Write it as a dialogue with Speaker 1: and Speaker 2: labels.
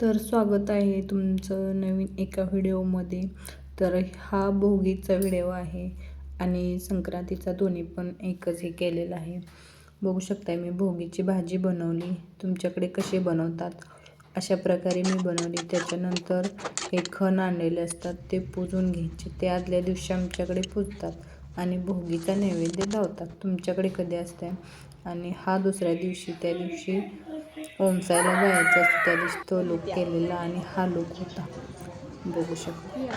Speaker 1: तर स्वागत आहे तुमचं नवीन एका व्हिडिओमध्ये. तर हा भोगीचा व्हिडिओ आहे आणि संक्रांतीचा दोन्ही पण एकच हे केलेला आहे. बघू शकताय मी भोगीची भाजी बनवली. तुमच्याकडे कसे बनवतात अशा प्रकारे मी बनवली. त्याच्यानंतर हे खण आणलेले असतात ते पूजून घ्यायचे. ते आदल्या दिवशी आमच्याकडे पूजतात आणि भोगीचा नैवेद्य लावतात. तुमच्याकडे कधी असते? आणि हा दुसऱ्या दिवशी, त्या दिवशी ओमसायला जायचं असतं, त्या दिवशी तो लूक केलेला आणि हा लूक होता. बघू शकता.